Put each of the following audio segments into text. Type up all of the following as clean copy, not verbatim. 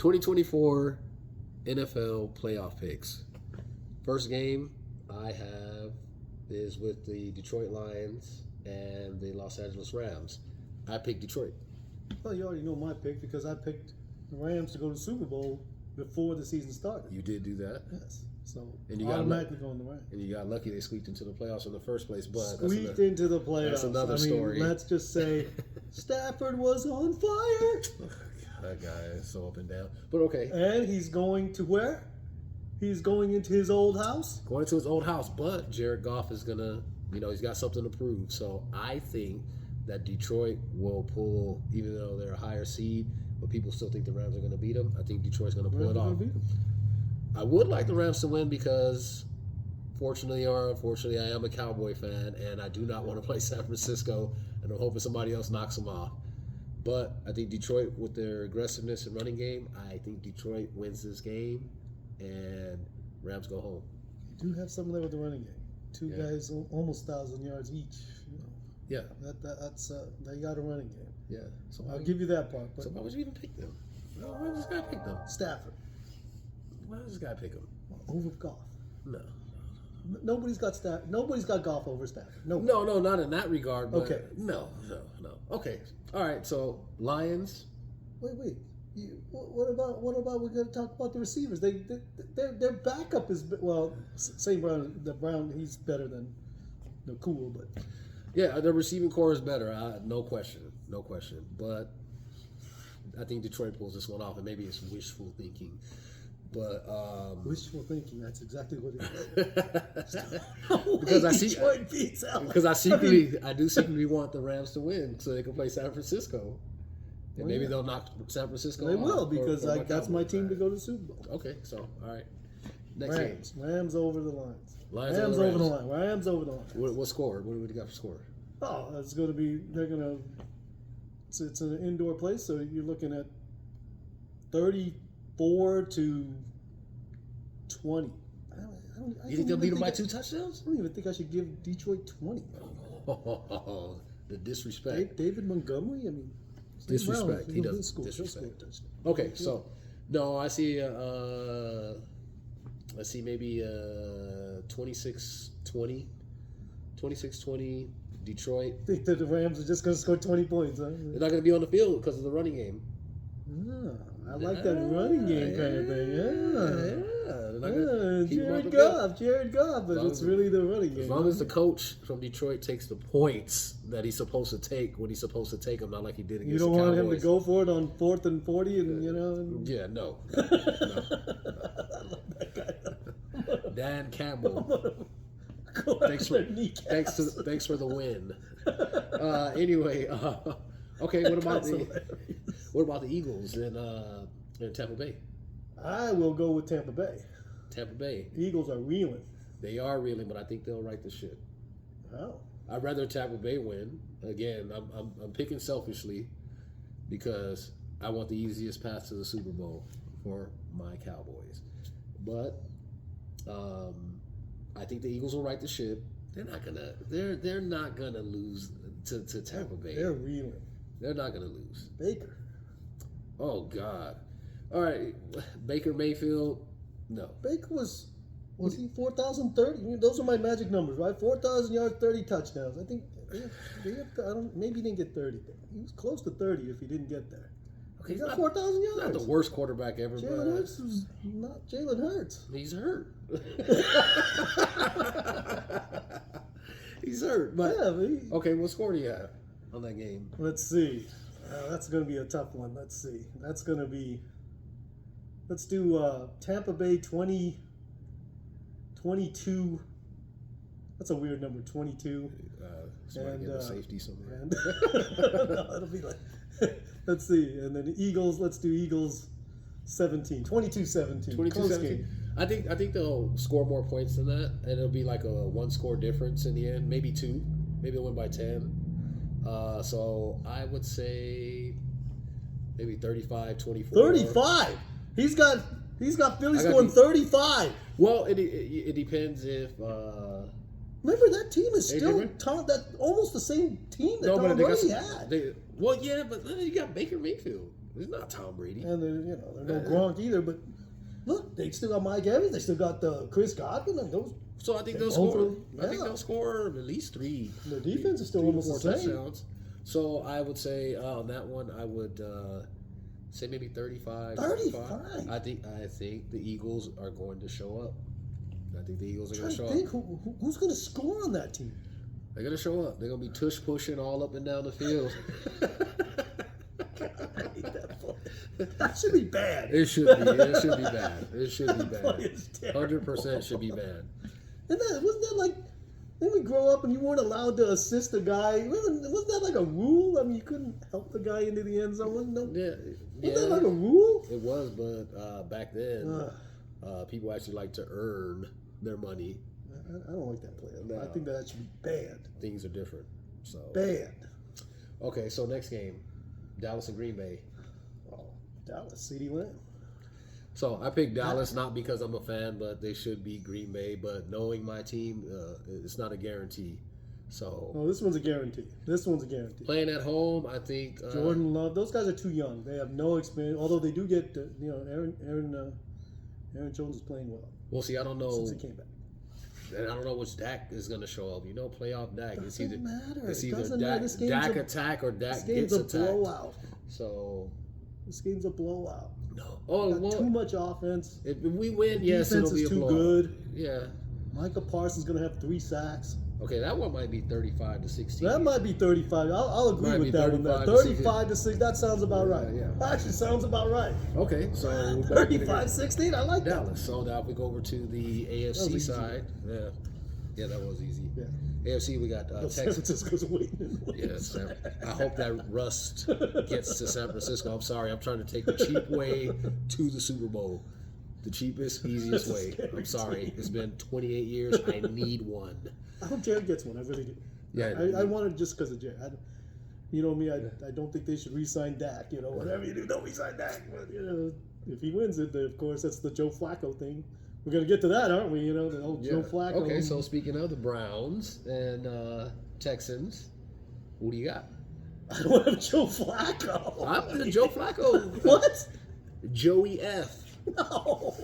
2024 NFL playoff picks. First game I have is with the Detroit Lions and the Los Angeles Rams. I picked Detroit. Well, you already know my pick because I picked the Rams to go to the Super Bowl before the season started. You did do that? Yes. So and you automatically going the Rams. And you got lucky they squeaked into the playoffs in the first place. But squeaked into the playoffs. That's another story. Let's just say Stafford was on fire. That guy is so up and down. But okay. And he's going to where? He's going into his old house? Going to his old house. But Jared Goff is going to, he's got something to prove. So I think that Detroit will pull, even though they're a higher seed, but people still think the Rams are going to beat them. I think Detroit's going to pull it off. I would like the Rams to win because, fortunately or unfortunately, I am a Cowboy fan, and I do not want to play San Francisco, and I'm hoping somebody else knocks them off. But I think Detroit, with their aggressiveness and running game, I think Detroit wins this game, and Rams go home. You do have something there with the running game. Two guys, almost 1,000 yards each. Yeah, that's they got a running game. Yeah, so I'll give you that part. But so why would you even pick them? Why would this guy pick them? Stafford. Why does this guy pick him? Over Goff. No. Nobody's got Goff over Stafford. No, not in that regard. But okay. No. Okay. All right. So Lions. Wait. What about we got to talk about the receivers? Their backup is St. Brown. The Brown, he's better than Cool, but yeah, the receiving core is better. No question. But I think Detroit pulls this one off, and maybe it's wishful thinking. But wishful thinking, that's exactly what it is. Because I do secretly want the Rams to win so they can play San Francisco. And maybe they'll knock San Francisco They off. will, because that's my team to go to the Super Bowl. Okay, so all right. Next game. Rams over the Lions. Rams over the line. Rams over the Lions. What score? What do we got for score? Oh, it's going to be, it's an indoor place, so you're looking at 34-20. You think they'll beat them by 2 touchdowns? I don't even think I should give Detroit 20. Oh, the disrespect. David Montgomery? Disrespect. He does disrespect. Okay, so, no, I see, maybe 26-20. 26-20, Detroit. I think that the Rams are just going to score 20 points, huh? They're not going to be on the field because of the running game. I like that running game kind of thing. Jared Goff, but it's really the running game. As long as the coach from Detroit takes the points that he's supposed to take when he's supposed to take them, not like he did against the Cowboys. You don't want him to go for it on 4th and 40 and, Yeah, no. I love that guy. Dan Campbell. Thanks for the win. Anyway, okay, what about the Eagles in Tampa Bay? I will go with Tampa Bay. Tampa Bay. Eagles are reeling. They are reeling, but I think they'll right the ship. Oh. I'd rather Tampa Bay win. Again, I'm picking selfishly because I want the easiest path to the Super Bowl for my Cowboys. But I think the Eagles will right the ship. They're not gonna lose to Tampa Bay. They're reeling. They're not gonna lose. Baker. Oh God. All right, Baker Mayfield. No. Baker was he 4,030? Those are my magic numbers, right? 4,000 yards, 30 touchdowns. I think maybe he didn't get 30. He was close to 30 if he didn't get there. Okay, he got 4,000 yards. Not the worst quarterback ever. Jalen Hurts was not Jalen Hurts. He's hurt. He's hurt. But okay, what score do you have on that game? Let's see. That's going to be a tough one. Let's see. That's going to be. Let's do Tampa Bay 22. That's a weird number, 22. And safety somewhere. No, it'll be like. Let's see. And then the Eagles. Let's do Eagles 17. 22-17. 22-17. I think they'll score more points than that, and it'll be like a 1-score difference in the end, maybe 2. Maybe they'll win by 10. So I would say maybe 35-24. 35. He's got Philly scoring 35. Well, it depends if. Remember, that team is still almost the same team that Tom Brady had. Well, yeah, but then you got Baker Mayfield. He's not Tom Brady. And they're no Gronk either. But look, they still got Mike Evans. They still got Chris Godwin. And those. So I think they'll score. I think they'll score at least 3. The defense is still almost the same. Touchdowns. So I would say on that one, I would say maybe 35. 35. I think the Eagles are going to show up. I think the Eagles are going to show up. Who's going to score on that team? They're going to show up. They're going to be tush pushing all up and down the field. I hate that play. That should be bad. It should be. It should be bad. It should be bad. 100% should be bad. And wasn't that like? Didn't we grow up and you weren't allowed to assist a guy? Wasn't that like a rule? I mean, you couldn't help the guy into the end zone. No. Yeah. Wasn't that like a rule? It was, but back then, people actually like to earn their money. I don't like that play. No. I think that should be banned. Things are different. So banned. Okay, so next game, Dallas and Green Bay. Oh, Dallas, CeeDee Lamb. So I picked Dallas not because I'm a fan, but they should be Green Bay. But knowing my team, it's not a guarantee. So no, this one's a guarantee. This one's a guarantee. Playing at home, I think Jordan Love. Those guys are too young. They have no experience. Although they do get, Aaron Jones is playing well. We'll see. I don't know. Since he came back. And I don't know which Dak is going to show up. Playoff Dak. Doesn't matter. It's It either doesn't matter. Dak attack or Dak gets attacked. This game's a blowout. So this game's a blowout. No. Oh, well, too much offense. If we win, the yes, defense it'll be a is too blowout. good. Yeah. Micah Parsons going to have 3 sacks. Okay, that one might be 35-16. That might be 35. I'll agree with that one. 35-6. That sounds about right. Yeah. Actually, sounds about right. Okay, so 35-16. I like Dallas. So now if we go over to the AFC side, yeah, that was easy. Yeah. AFC, we got San Texas. Francisco's waiting. Yes, I hope that rust gets to San Francisco. I'm sorry, I'm trying to take the cheap way to the Super Bowl. The cheapest, easiest way. I'm sorry. It's been 28 years. I need one. I hope Jared gets one. I really do. Yeah, I want it just because of Jared. You know me. I don't think they should re-sign Dak. Whatever you do, don't re-sign Dak. But if he wins it, then of course that's the Joe Flacco thing. We're gonna get to that, aren't we? The old Joe Flacco. Okay, so speaking of the Browns and Texans, who do you got? I don't have Joe Flacco. I'm the Joe Flacco. What? Joey F. No.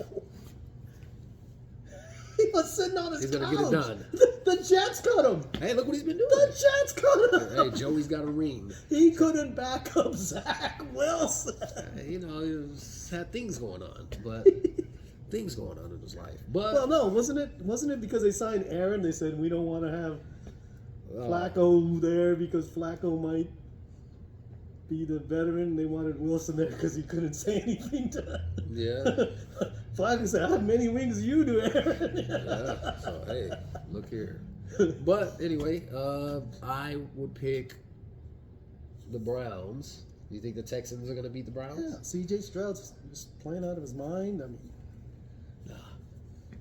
He was sitting on his couch. He's gonna get it done. The Jets cut him. Hey, look what he's been doing. The Jets cut him. Hey, Joey's got a ring. He couldn't back up Zach Wilson. He's had things going on, but things going on in his life. But well, no, wasn't it because they signed Aaron? They said we don't want to have Flacco there because Flacco might be the veteran. They wanted Wilson there because he couldn't say anything to. Yeah. Flacco said, "I have many rings you do, Aaron." Yeah. So hey, look here. But anyway, I would pick the Browns. Do you think the Texans are going to beat the Browns? Yeah. C.J. Stroud's just playing out of his mind. I mean,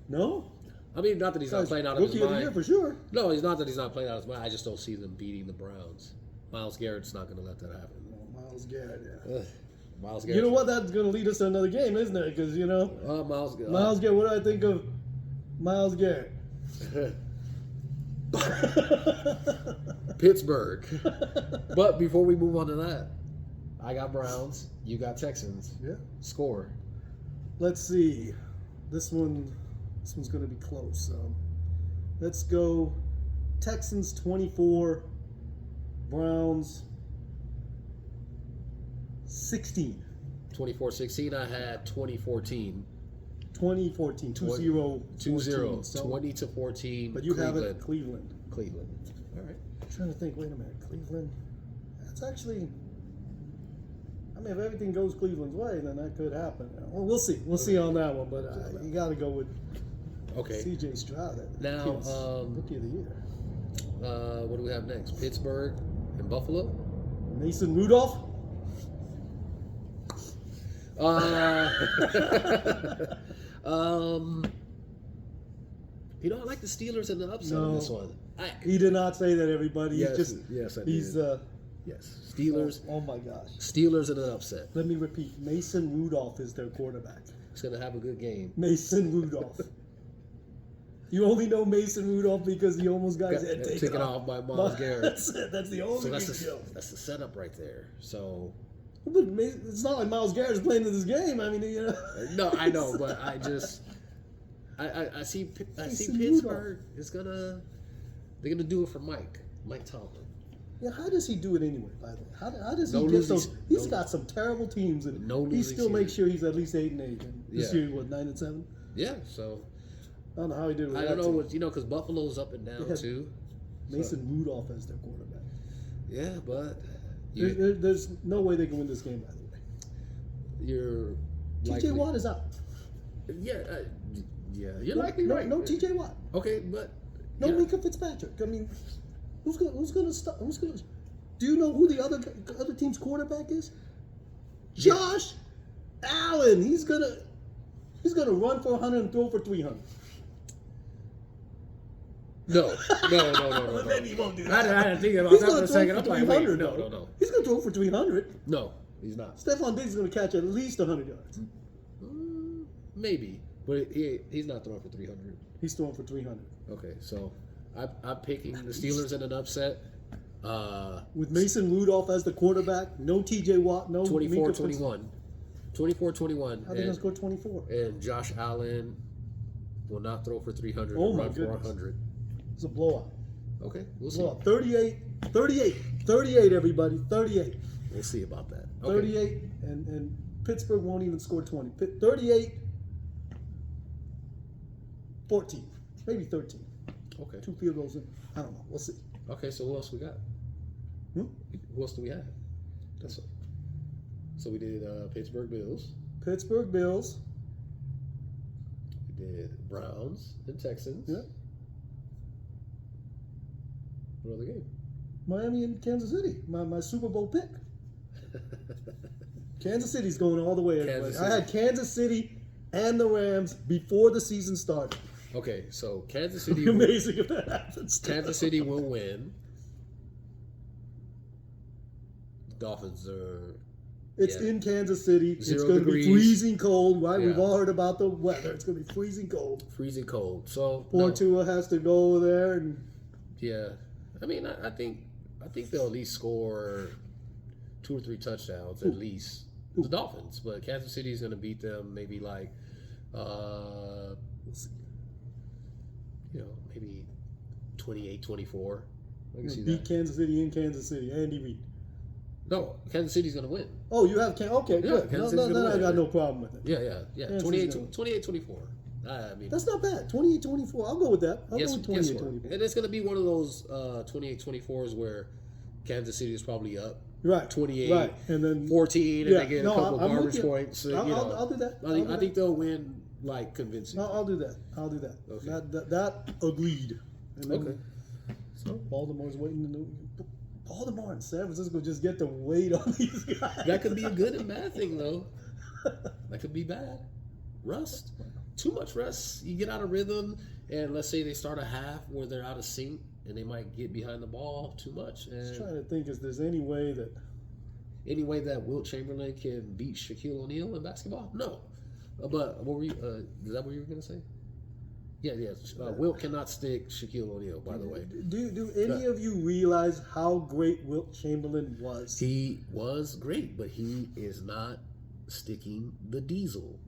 no. I mean, not that he's not playing out of his mind. Rookie of the year for sure. No, he's not that he's not playing out of his mind. I just don't see them beating the Browns. Myles Garrett's not going to let that happen. Myles Garrett, yeah. Myles Garrett. You know what? That's going to lead us to another game, isn't it? Because, Myles Garrett. Myles Garrett, what do I think of Myles Garrett? Pittsburgh. But before we move on to that, I got Browns. You got Texans. Yeah. Score. Let's see. This one's going to be close. Let's go Texans 24, Browns 16. 24-16. I had 2014. 2014. 2-0. 2-0. So, 20-14. But you Cleveland. have it Cleveland. All right. I'm trying to think. Wait a minute. Cleveland. That's actually... I mean, if everything goes Cleveland's way, then that could happen. Well, we'll see. We'll see on that one. But you got to go with C.J. Stroud. Now, Rookie of the year. What do we have next? Pittsburgh and Buffalo? Mason Rudolph? I like the Steelers in the upset on this one. He did not say that, everybody. Yes, I did. Yes, Steelers. Oh my gosh. Steelers in an upset. Let me repeat. Mason Rudolph is their quarterback. He's going to have a good game. Mason Rudolph. You only know Mason Rudolph because he almost got his head taken off by Myles Garrett. That's the only That's the setup right there. So, But it's not like Myles Garrett's playing in this game. I mean, you know. No, I know, but I see Pittsburgh is gonna do it for Mike Tomlin. Yeah, how does he do it anyway? By the way, how does he No get losing- those? He's no- got some terrible teams, and No he losing still makes season. sure he's at least 8-8. And this Yeah. year, what, 9-7? Yeah, so I don't know how he did it with I that don't know team. what because Buffalo's up and down They had too. Mason Rudolph as their quarterback. Yeah, but There's no way they can win this game. By the way, you're T.J. likely- Watt is out. Yeah, you're likely right. No T.J. Watt. Okay, but No yeah. Minka Fitzpatrick. I mean, who's going to stop? Who's going to? Do you know who the other team's quarterback is? Josh Allen. He's gonna run for 100 and throw for 300. No. Maybe he won't do that. I didn't think about He's that going for a to second. throw I'm for like, 300. wait, no. He's going to throw for 300. No, he's not. Stephon Diggs is going to catch at least 100 yards. Maybe, but he's not throwing for 300. He's throwing for 300. Okay, so I'm picking the Steelers in an upset. With Mason Rudolph as the quarterback, no T.J. Watt, no 24-21. 24-21. I think he'll score 24. And Josh Allen will not throw for 300 Oh, and my run for goodness. 100. It's a blowout. Okay, we'll see. Blowout. 38, everybody. 38. We'll see about that. Okay. 38, and Pittsburgh won't even score 20. 38, 14, maybe 13. Okay. 2 field goals in. I don't know. We'll see. Okay, so who else we got? Hmm? Who else do we have? That's So we did Pittsburgh Bills. Pittsburgh Bills. We did Browns and Texans. Yeah. What other game? Miami and Kansas City. My Super Bowl pick. Kansas City's going all the way, everybody. Kansas I had Kansas City and the Rams before the season started. Okay, so Kansas It'd City. be amazing if that happens. Kansas City will win. Dolphins are. It's Yeah. in Kansas City. 0 it's going to be degrees. freezing cold, right? We've Yeah. all heard about the weather. It's going to be freezing cold. Freezing cold. So Poor no. Tua has to go over there and Yeah, I mean, I think they'll at least score 2 or 3 touchdowns at least. Who? The Dolphins, but Kansas City is going to beat them maybe like, we'll see. Maybe 28-24. I can see beat that. Kansas City in Kansas City. Andy Reid. No, Kansas City's going to win. Oh, you have okay, Yeah, good. Kansas No, City's gonna I win. got no problem with it. Yeah. Kansas 28-24. I mean, That's not bad. 28-24. I'll go with that. I'll yes, go with yes, 28-24. and it's going to be one of those 28-24s where Kansas City is probably up. Right. 28, Right. And then 14, and Yeah, they get no, a couple I'm with garbage you. points. I'll do that. I think they'll win like convincing. I'll do that. I'll do that. Okay. That agreed. And then Okay. So Baltimore's waiting to Baltimore and San Francisco just get to wait on these guys. that could be a good and bad thing, though. That could be bad. Rust. Too much rust. You get out of rhythm, and let's say they start a half where they're out of sync, and they might get behind the ball too much. Just And trying to think if there's any way that any way that Wilt Chamberlain can beat Shaquille O'Neal in basketball? No. But what were you? Is that what you were gonna say? Yeah. Wilt cannot stick Shaquille O'Neal. By the way, do any of you realize how great Wilt Chamberlain was? he was great, but he is not sticking the diesel.